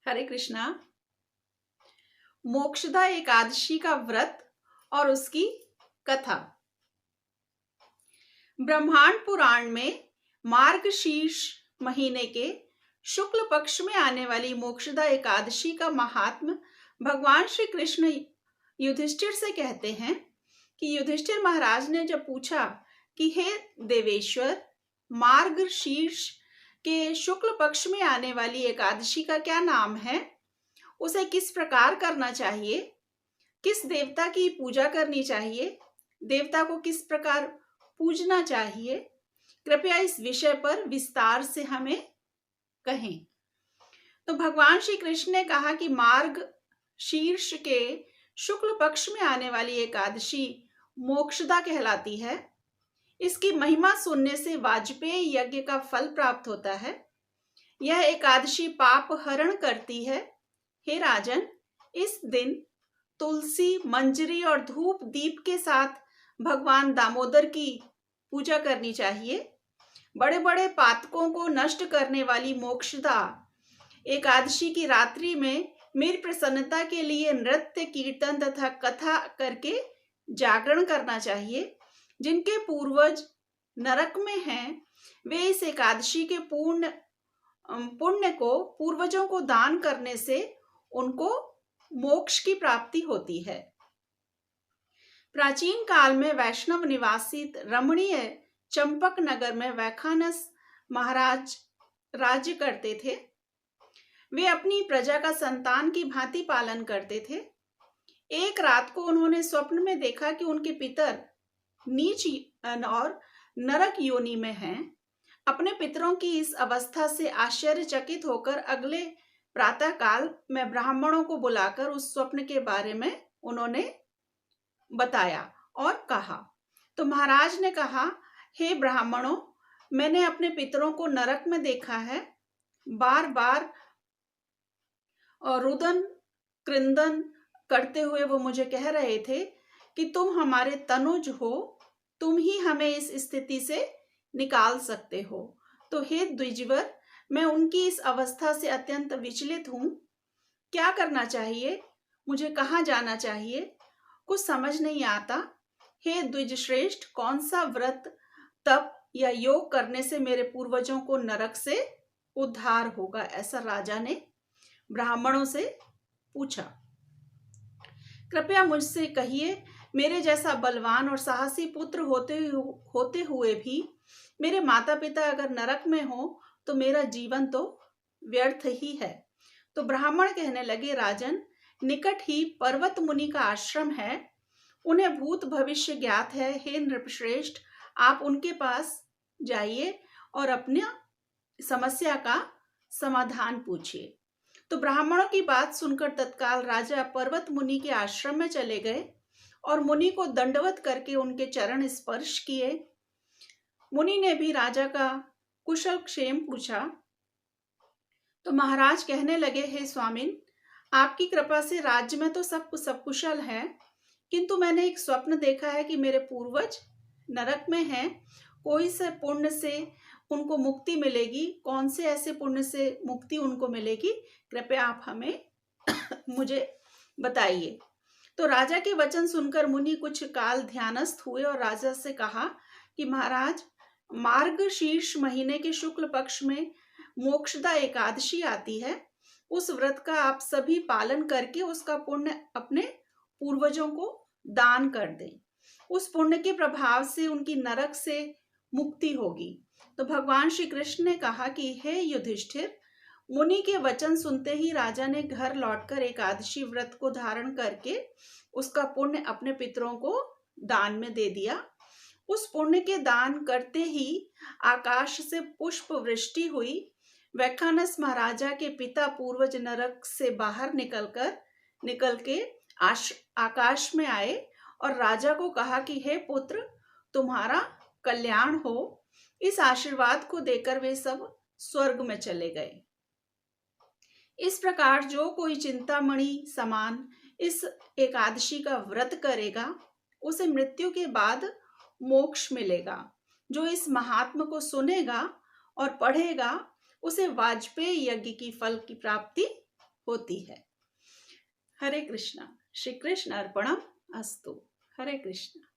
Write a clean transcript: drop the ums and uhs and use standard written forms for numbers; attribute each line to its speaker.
Speaker 1: हरे कृष्णा। मोक्षदा एकादशी का व्रत और उसकी कथा। ब्रह्मांड पुराण में मार्गशीर्ष महीने के शुक्ल पक्ष में आने वाली मोक्षदा एकादशी का महात्म्य भगवान श्री कृष्ण युधिष्ठिर से कहते हैं कि युधिष्ठिर महाराज ने जब पूछा कि हे देवेश्वर, मार्गशीर्ष के शुक्ल पक्ष में आने वाली एकादशी का क्या नाम है, उसे किस प्रकार करना चाहिए, किस देवता की पूजा करनी चाहिए, देवता को किस प्रकार पूजना चाहिए, कृपया इस विषय पर विस्तार से हमें कहें। तो भगवान श्री कृष्ण ने कहा कि मार्ग शीर्ष के शुक्ल पक्ष में आने वाली एकादशी मोक्षदा कहलाती है। इसकी महिमा सुनने से वाजपेयी यज्ञ का फल प्राप्त होता है। यह एकादशी पाप हरण करती है। हे राजन, इस दिन तुलसी, मंजरी और धूप दीप के साथ भगवान दामोदर की पूजा करनी चाहिए। बड़े बड़े पातकों को नष्ट करने वाली मोक्षदा एकादशी की रात्रि में मेरी प्रसन्नता के लिए नृत्य, कीर्तन तथा कथा करके जागरण करना चाहिए। जिनके पूर्वज नरक में हैं, वे इस एकादशी के पुण्य को पूर्वजों को दान करने से उनको मोक्ष की प्राप्ति होती है। प्राचीन काल में वैष्णव निवासी रमणीय चंपक नगर में वैखानस महाराज राज्य करते थे। वे अपनी प्रजा का संतान की भांति पालन करते थे। एक रात को उन्होंने स्वप्न में देखा कि उनके पितर नीच और नरक योनि में हैं। अपने पितरों की इस अवस्था से आश्चर्यचकित होकर अगले प्रातः काल में ब्राह्मणों को बुलाकर उस स्वप्न के बारे में उन्होंने बताया और कहा। तो महाराज ने कहा, हे ब्राह्मणों, मैंने अपने पितरों को नरक में देखा है। बार बार रुदन क्रंदन करते हुए वो मुझे कह रहे थे कि तुम हमारे तनुज हो, तुम ही हमें इस स्थिति से निकाल सकते हो। तो हे द्विजवर, मैं उनकी इस अवस्था से अत्यंत विचलित हूं। क्या करना चाहिए, मुझे कहाँ जाना चाहिए, कुछ समझ नहीं आता। हे द्विज श्रेष्ठ, कौन सा व्रत, तप या योग करने से मेरे पूर्वजों को नरक से उद्धार होगा, ऐसा राजा ने ब्राह्मणों से पूछा। कृपया मुझसे कहिए, मेरे जैसा बलवान और साहसी पुत्र होते हुए भी मेरे माता पिता अगर नरक में हो तो मेरा जीवन तो व्यर्थ ही है। तो ब्राह्मण कहने लगे, राजन, निकट ही पर्वत मुनि का आश्रम है, उन्हें भूत भविष्य ज्ञात है। हे नृपश्रेष्ठ, आप उनके पास जाइए और अपनी समस्या का समाधान पूछिए। तो ब्राह्मणों की बात सुनकर तत्काल राजा पर्वत मुनि के आश्रम में चले गए और मुनि को दंडवत करके उनके चरण स्पर्श किए। मुनि ने भी राजा का कुशल क्षेम पूछा। तो महाराज कहने लगे, हे स्वामिन, आपकी कृपा से राज्य में तो सब कुशल है, किंतु मैंने एक स्वप्न देखा है कि मेरे पूर्वज नरक में हैं। कोई से पुण्य से उनको मुक्ति मिलेगी, कौन से ऐसे पुण्य से मुक्ति उनको मिलेगी, कृपया आप हमें मुझे बताइए। तो राजा के वचन सुनकर मुनि कुछ काल ध्यानस्थ हुए और राजा से कहा कि महाराज, मार्गशीर्ष महीने के शुक्ल पक्ष में मोक्षदा एकादशी आती है। उस व्रत का आप सभी पालन करके उसका पुण्य अपने पूर्वजों को दान कर दें। उस पुण्य के प्रभाव से उनकी नरक से मुक्ति होगी। तो भगवान श्री कृष्ण ने कहा कि हे युधिष्ठिर, मुनि के वचन सुनते ही राजा ने घर लौटकर एकादशी व्रत को धारण करके उसका पुण्य अपने पितरों को दान में दे दिया। उस पुण्य के दान करते ही आकाश से पुष्प वृष्टि हुई। वैखानस महाराजा के पिता पूर्वज नरक से बाहर निकल के आकाश में आए और राजा को कहा कि हे पुत्र, तुम्हारा कल्याण हो। इस आशीर्वाद को देकर वे सब स्वर्ग में चले गए। इस प्रकार जो कोई चिंतामणि समान इस एकादशी का व्रत करेगा, उसे मृत्यु के बाद मोक्ष मिलेगा। जो इस महात्म को सुनेगा और पढ़ेगा, उसे वाजपेयी यज्ञ की फल की प्राप्ति होती है। हरे कृष्णा। श्री कृष्ण अर्पणम अस्तु। हरे कृष्णा।